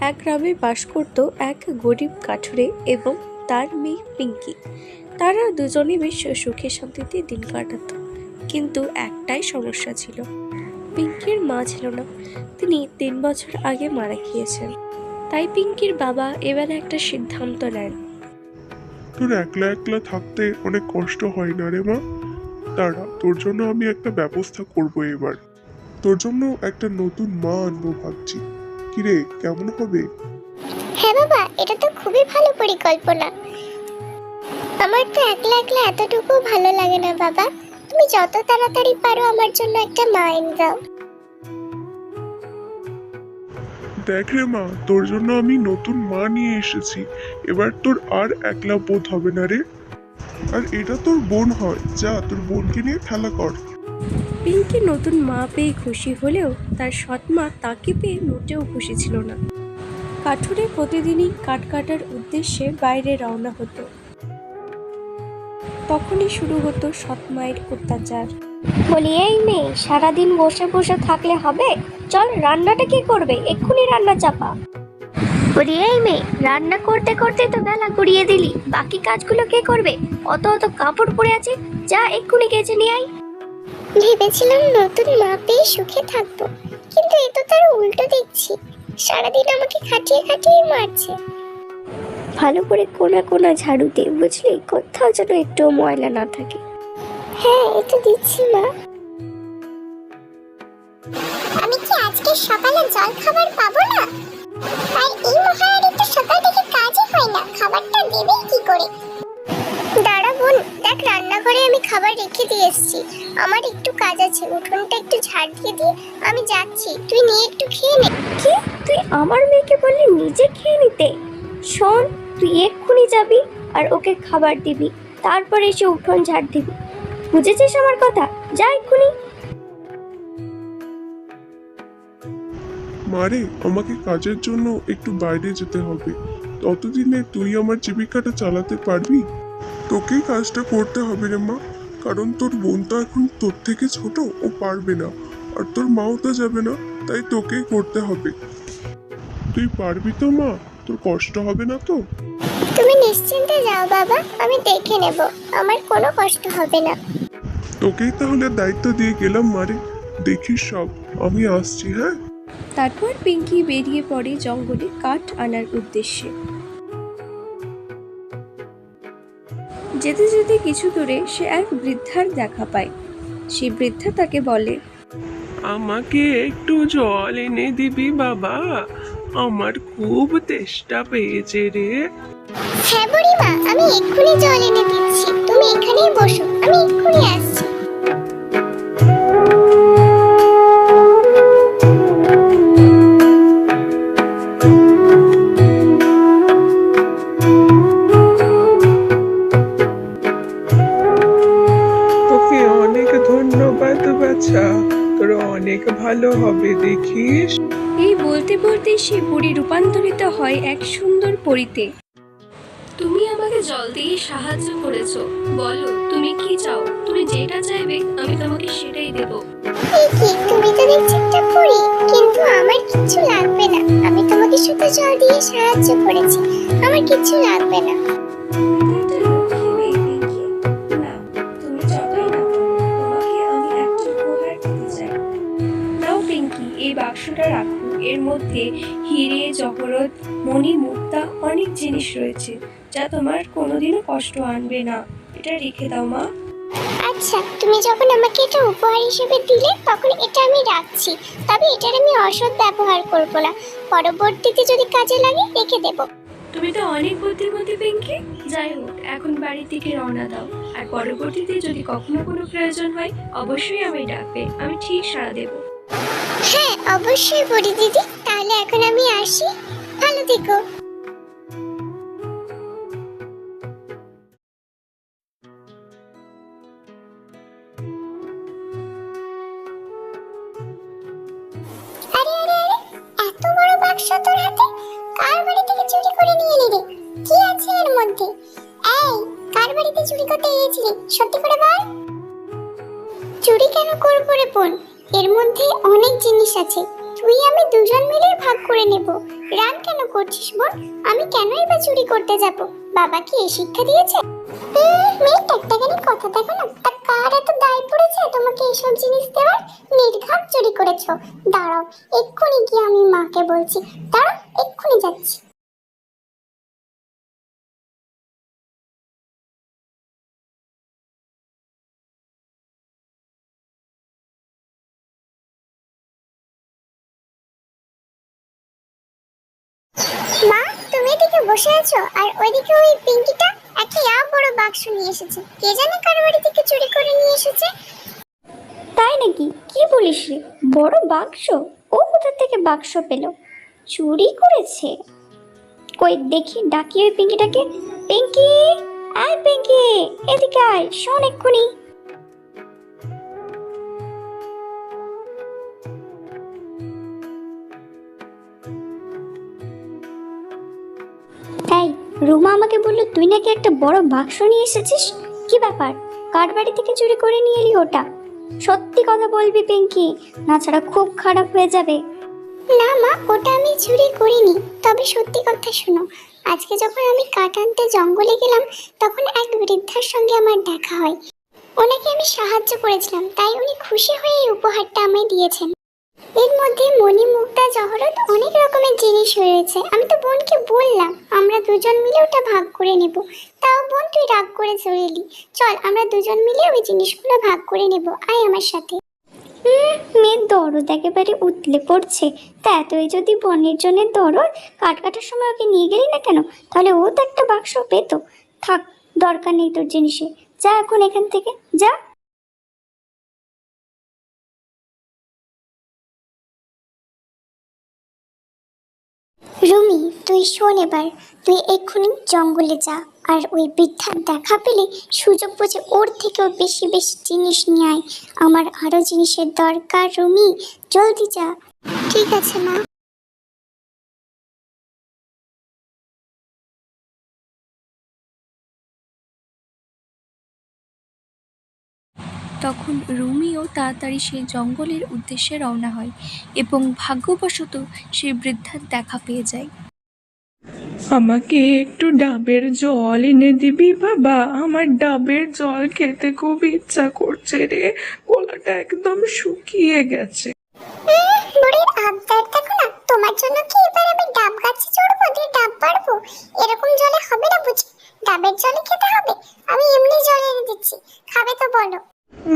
এক গ্রামে বাস করত এক গরিব কাঠুরে এবং তার মেয়ে পিঙ্কি। তারা দুজনে বেশ সুখে শান্তিতে দিন কাটাতো, কিন্তু একটাই সমস্যা ছিল। পিঙ্কির মা ছিল না, তিনি 3 বছর আগে মারা গিয়েছেন। তাই পিঙ্কির বাবা এবারে একটা সিদ্ধান্ত নেন। তোর একলা একলা থাকতে অনেক কষ্ট হয় না রে মা? দাঁড়া, তোর জন্য আমি একটা ব্যবস্থা করব এবার। তোর জন্য একটা নতুন মা আনবো ভাবছি। কিরে, কেমন হবে? হ্যাঁ বাবা, এটা তো খুবই ভালো পরিকল্পনা। আমার তো একলা একলা এতটুকু ভালো লাগে না বাবা। তুমি যত তাড়াতাড়ি পারো আমার জন্য একটা মা এনে দাও। দেখ রে মা, তোর জন্য আমি নতুন মা নিয়ে এসেছি। এবার তোর আর একলা বোধ হবে না রে। আর এটা তোর বোন হয়, যা তোর বোনকে নিয়ে খেলা কর। পিঙ্কি নতুন মা পেয়ে খুশি হলেও তার সৎ মা তাকে পেয়ে মোটেও খুশি ছিল না। কাঠুরে প্রতিদিনই কাঠ কাটার উদ্দেশ্যে বাইরে রওনা হতো। তখনই শুরু হতো সৎ মায়ের অত্যাচার। বলি, এই মেয়ে, সারাদিন বসে বসে থাকলে হবে? চল, রান্নাটা কে করবে? এক্ষুনি রান্না চাপা। বলি, এই মেয়ে, রান্না করতে করতে তো বেলা গড়িয়ে দিলি, বাকি কাজগুলো কে করবে? অত অত কাপড় পরে আছে, যা এক্ষুনি কেচে নিয়ে আয়। ভেবেছিলাম নতুন মা পেয়ে সুখে থাকবো, কিন্তু এ তো তার উল্টো দেখছি। সারাদিন আমাকে খাটিয়ে খাটিয়ে মারছে। ভালো করে কোনা কোনা ঝাড়ু দে, বুঝলি? কোথাও যেন একটু ময়লা না থাকে। হ্যাঁ, এটা দিচ্ছি মা। আমি কি আজকে সকালে জল খাবার পাবো না? আর এই মহারানী তো সকাল থেকে কাজই হয় না, খাবারটা দেবে কি করে? দাঁড়া বোন, দেখ রান্নাঘরে আমি খাবার রেখে দিয়ে এসেছি। আমার একটু কাজ আছে, উঠোনটা একটু ঝাড় দিয়ে দিয়ে আমি যাচ্ছি, তুই নিয়ে একটু খেয়ে নে। কি, তুই আমার মেয়েকে বললি নিজে খেয়ে নিতে? শোন, তুই এক্ষুনি যাবি আর ওকে খাবার দিবি, তারপরে এসে উঠোন ঝাড় দিবি। বুঝেছিস আমার কথা? যা এক্ষুনি। মারে, আমাকে কাজের জন্য একটু বাইরে যেতে হবে। ততদিনে তুই আমার জীবিকাটা চালাতে পারবি? তোকেই কাজটা করতে হবে রে মা, কারণ তোর বোন তো এখন তোর থেকে ছোট, ও পারবে না। আর তোর মাও তো যাবে না, তাই তোকেই করতে হবে। তুই পারবি তো মা? তোর কষ্ট হবে না তো? তুমি নিশ্চিন্তে যাও বাবা, আমি দেখে নেব, আমার কোনো কষ্ট হবে না। তোকেই তাহলে দায়িত্ব দিয়ে গেলাম মারে। দেখিস সব, আমি আসছি। হ্যাঁ, তারপর পিঙ্কি বেরিয়ে পড়ে জঙ্গলে কাঠ আনার উদ্দেশ্যে। যেতে যেতে কিছু দূরে সে এক বৃদ্ধার দেখা পায়। সেই বৃদ্ধা তাকে বলে, আমাকে একটু জল এনে দিবি বাবা? আমার খুব তেষ্টা পেয়েছে রে। হ্যাঁ বুড়িমা, আমি এক্ষুনি জল এনে দিচ্ছি, তুমি এখানেই বসো, আমি এক্ষুনি আসছি। তোকে অনেক ধন্যবাদ বাছা, তোর অনেক ভালো হবে দেখিস। এই বলতে বলতে সে বুড়ি রূপান্তরিত হয় এক সুন্দর পরীতে। তুমি আমাকে জল দিয়ে সাহায্য করেছো, বলো তুমি কি চাও? তুমি যেটা চাইবে আমি তোমাকে সেটাই দেব। এই কি, তুমি তো দেখছি একটা পরী, কিন্তু আমার কিচ্ছু লাগবে না। আমি তোমাকে শুধু জল দিয়ে সাহায্য করেছি, আমার কিচ্ছু লাগবে না। কিন্তু লক্ষ্মী মেয়ে পিঙ্কি, না, তুমি যতই না করো, তোমাকে আমি একটা উপহার দিতে চাই। নাও পিঙ্কি, এই বাক্সটা রাখো। এর মধ্যে হিরে, জহরত, মণি, মুক্তা অনেক জিনিস রয়েছে, যা তোমার কোনোদিনও কষ্ট আনবে না। এটা রেখে দাও মা। আচ্ছা, তুমি যখন আমাকে এটা উপহার হিসেবে দিলে, তখন এটা আমি রাখছি। তবে এটার আমি অসৎ ব্যবহার করব না, পরবর্তীতে যদি কাজে লাগে রেখে দেব। তুমি তো অনেক বুদ্ধিমতী পিঙ্কি। যাই হোক, এখন বাড়ি থেকে রওনা দাও, আর পরবর্তীতে যদি কখনো কোনো প্রয়োজন হয় অবশ্যই আমায় ডাকবে, আমি ঠিক সাড়া দেব। হ্যাঁ, অবশ্যই বড়ি দিদি, তাহলে এখন আমি আসি, ভালো থেকো। আরে আরে আরে, এত বড় বাক্স তোর হাতে? কার বাড়ি থেকে চুরি করে নিয়ে এলি রে? কি আছে এর মধ্যে? এই, কার বাড়িতে চুরি করতে গিয়েছিলি? সত্যি করে বল। চুরি কেন করবো রে বোন? এর মধ্যে অনেক জিনিস আছে, তুই আমি দুজন মিলে ভাগ করে নেব। রাগ কেন করছিস বোন? আমি কেনই বা চুরি করতে যাব? বাবা কি এই শিক্ষা দিয়েছে? মেয়েটা একটাখানি কথা দেখো না, তা কার এত দায় পড়েছে তোমাকে এইসব জিনিস দেওয়ার? নির্ঘাত চুরি করেছো। দাঁড়াও, এক্ষুনি গিয়ে আমি মাকে বলছি। দাঁড়াও, এক্ষুনি যাচ্ছি। মা, তুমি এদিকে বসে আছো আর ওইদিকে ওই পিঙ্কিটা একটা বড় বাক্স নিয়ে এসেছে। কে জানে কার বাড়ি থেকে চুরি করে নিয়ে এসেছে। তাই নাকি? কি বলিস রে? বড় বাক্স? ও কোথা থেকে বাক্স পেল? চুরি করেছে? কই দেখি, ডাকি ওই পিঙ্কিটাকে। পিঙ্কি, আয় পিঙ্কি, এদিকে আয়, শোন এক্ষুনি। এই, রুমা আমাকে বললো তুই নাকি একটা বড় বাক্স নিয়ে এসেছিস। কি ব্যাপার? কার বাড়ি থেকে চুরি করে নিয়ে এলি ওটা? সত্যি কথা বলবি পিঙ্কি, না ছাড়া খুব খারাপ হয়ে যাবে। না মা, ওটা আমি চুরি করিনি। তবে সত্যি কথা শোনো, আজকে যখন আমি কাঠ আনতে জঙ্গলে গেলাম, তখন এক বৃদ্ধার সঙ্গে আমার দেখা হয়। ওনাকে আমি সাহায্য করেছিলাম, তাই উনি খুশি হয়ে এই উপহারটা আমায় দিয়েছেন। এর মধ্যে মণি, মুক্তা, জহরত অনেক রকমের জিনিস রয়েছে। আমি তো বোনকে বললাম আমরা দুজন মিলে ওটা ভাগ করে নেব। তাও বোন তুই রাগ করে চলে এলি। চল আমরা দুজন মিলে ওই জিনিসগুলো ভাগ করে নেব, আয় আমার সাথে। মেয়ের দরদ একেবারে উতলে পড়ছে। তা এতই যদি বনের জন্য দরদ, কাঠ কাটার সময় ওকে নিয়ে গেলি না কেন? তাহলে ও তো একটা বাক্স পেত। থাক, দরকার নেই তোর জিনিসে। যা এখন এখান থেকে, যা। রুমি, তুই শোন এবার। তুই এক্ষুনি জঙ্গলে যা, আর ওই বৃদ্ধার দেখা পেলে সুযোগ বুঝে ওর থেকেও বেশি বেশি জিনিস নিয়ে আয়। আমার আরো জিনিসের দরকার রুমি, জলদি যা। ঠিক আছে মা। তখন রুমিও তাড়াতাড়ি সেই জঙ্গলের উদ্দেশ্যে রওনা হয় এবং ভাগ্যবশত সেই বৃদ্ধার দেখা পেয়ে যায়। আমাকে একটু ডাবের জল এনে দিবি বাবা? আমার ডাবের জল খেতে খুব ইচ্ছা করছে রে, গলাটা একদম শুকিয়ে গেছে। বুড়ির আবদার দেখো না। তোমার জন্য কি এবার আমি ডাব গাছে চড়বো দিয়ে ডাব পারবো? এরকম জলে হবে না বুঝি? ডাবের জলে খেতে হবে। আমি এমনি জল এনে দিচ্ছি, খাবে তো বলো।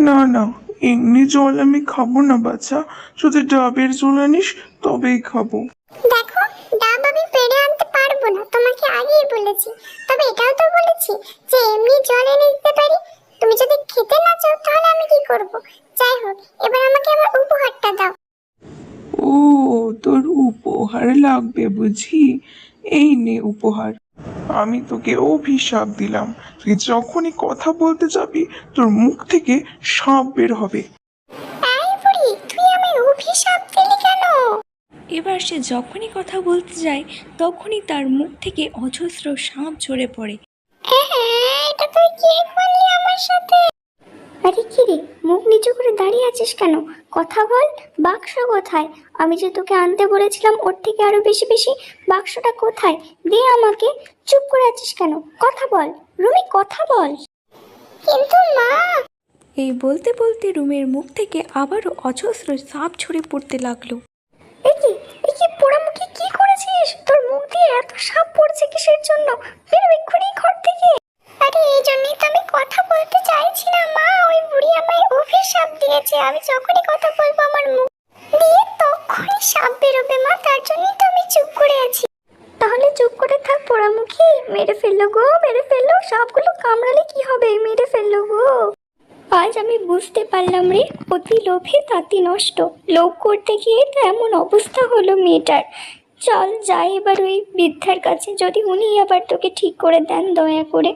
না না, এমনি জল আমি খাবো না বাচ্চা, যদি ডাবের জল আনিস তবেই খাবো। দেখো, ডাব আমি পেড়ে আনতে পারবো না, তোমাকে আগেই বলেছি। তবে এটাও তো বলেছি যে এমনি জল এনে দিতে পারি। তুমি যদি খেতে না চাও তাহলে আমি কি করব? যাই হোক, এবার আমাকে আমার উপহারটা দাও। ও, তোর উপহার লাগবে বুঝি? এই নে উপহার। আমি তোকে অভিশাপ দিলাম, তুই যখনই কথা বলতে যাবি তোর মুখ থেকে সাপ বের হবে। এই বুড়ি, তুই আমায় অভিশাপ দিলি কেন? এবার সে যখনই কথা বলতে যায় তখনই তার মুখ থেকে অজস্র সাপ ঝরে পড়ে। এটা তুই কি করলি আমার সাথে? আরে কি রে, মুখ নিচু করে দাঁড়িয়ে আছিস কেন? কথা বল। বাক্স কোথায়? আমি যে তোকে আনতে বলেছিলাম ওর থেকে আরো বেশি বেশি, বাক্সটা কোথায়? দে আমাকে। চুপ করে আছিস কেন? কথা বল রুমি, কথা বল। কিন্তু মা। এই বলতে বলতে রুমের মুখ থেকে আবারও অজস্র সাপ ঝরে পড়তে লাগলো। এ কি পোড়ামুখী, কি করেছিস? তোর মুখ দিয়ে এত সাপ পড়ছে কিসের জন্য? বেরো এক্ষুনি ঘর থেকে। আরে এই জন্যই তো আমি কথা বলতে চাইছি না মা। ওই বুড়ি আমায় অভিশাপ দিয়েছে, আমি যখনই কথা বলবো আমার মুখ দিয়ে তখনই সাপ বেরোবে মা। তার জন্যই তো আমি চুপ করে আছি। তাহলে চুপ করে থাক পোড়ামুখী। মেরে ফেললো গো, মেরে ফেললো। সবগুলো কামড়ালে কি হবে? মেরে ফেললো গো। আজ আমি বুঝতে পারলাম রে, অতি লোভে তাতি নষ্ট। লোভ করতে গিয়ে তো এমন অবস্থা হলো মেয়েটার। চল যাই এবার ওই বৃদ্ধার কাছে, যদি উনি আবার তোকে ঠিক করে দেন দয়া করে।